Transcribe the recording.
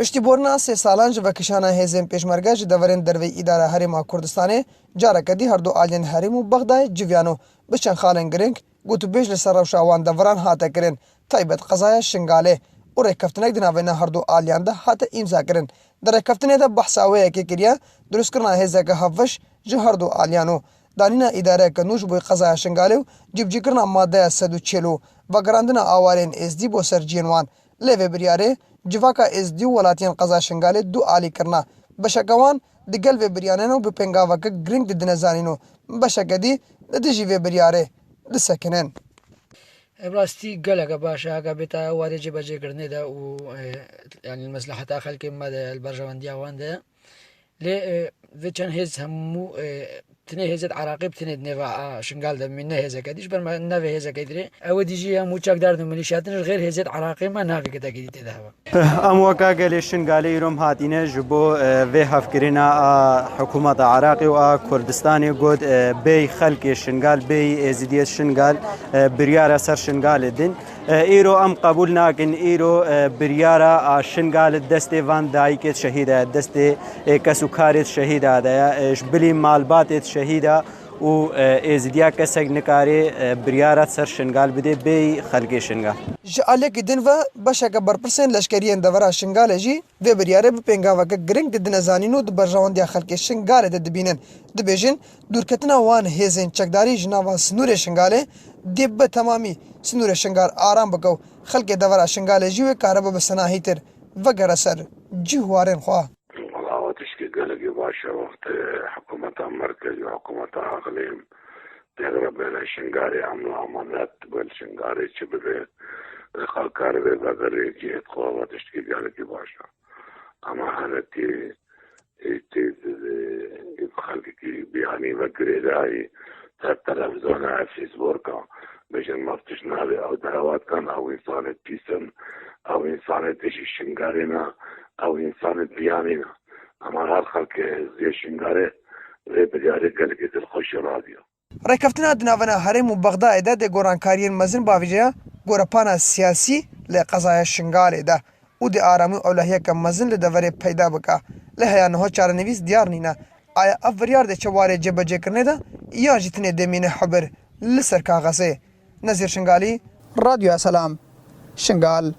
پشتیبورنا 3 سالان ji vekişana hêzên pêşmerge ji deverên derveyî îdara Herêma Kurdistanê carekedî her du aliyên herêm û Bexdayê civiyano bi çend xalên giring gotûbêj li ser rewşa wan deveran hate kirin taybet qezaya Şingalê û rêkeftinek di navêna her du aliyan de hate îmza kirin. Di rêkeftinê de behsa wêyekê kiriye durustkirina hêzeke hevveş ji her du aliyan û danîna îdareyeke nû ji bo qezaya Şingalê û civcîkirina madeya 140 û vegerandina awarên êzdî bo ser ciyên wan. Lê vê biryarê civaka êzdî û welatiyên qeza Şingalê du alî kirina. Beşeke wan di gel vê biryanên û bi pêngaveke giring didine zanîn û beşeke dî li dijî vê biryarê disekinin. براستی گلک باشه اگه بتا وارد جبهه کرده ده و یعنی المصلحت خلق مد البرجواندی وانده ل وچن هز همو تنه هزت عراقی بتنه نوا شنگال ده منه هزه کدیش بر نوه هزه کدیره او دیجی همو چاک دارد ملیشیاتن غیر هزت عراقی ما نوی کده کدیده ده ام وکا گل شنگالی روم هاتینه جبو و هفکرینا حکومت عراقی و کردستانی گود بی خلق شنگال بی ازدیت شنگال بریار سر شنگال دین ایرو ام قبول ناکن ایرو بریارا شنگال دست وان دایکت شهیده دست کسوکارت شهیده ده بلی مالبات شهیده و ازدیا کسک نکاری بریارت سر شنگال بده بی خلق شنگال. Ji aliyekî din ve beşeke berpirsên leşkeriyên devera Şingalê jî vê biryarê bi pêngaveke giring didine zanîn û di berjewandiya xelkê Şingalê de dibînin. Dibêjin dûrketina wan hêzên çekdarî ji nava Sinûrê Şingalê dê bi temamî Sinûrê Şingal aram bike û xelkê devera Şingalê jî wê karibe bi sinahîtir vegere ser cîhwarên xwe. وقت حكومة مركز وحكومة أقليم تغرب بين الشنغاري عملوا عملات بالشنغاري شبه خالكار بغري جيت قوة تشكيل جالك باشا أما هانتي خالكي بيعني بغري داي تلفزيون فيسبوك بيشن مفتش نالي أو دعوات كان أو إنسان بيسن أو إنسان تشي شنغارينا أو إنسان بيانينا اما هر خلق زی شنگاره وی بجاری گل که دل خوش رادیو. Rêkeftina di navena Herêm û Bexdayê de dê gorankariyên mezin bavêjeya gorepana siyasî li qezaya Şingalê de û dê aramî û ewlehiyeke mezin li deverê peyda bike. Li heya niha çarenivîs diyar nîne. Aya ev viryar de çi warê cebecêkirinê de ya jî tinê demîne hebir li ser kaxezê. Nezîr Şingalî, Radyoya Selam, Şingal.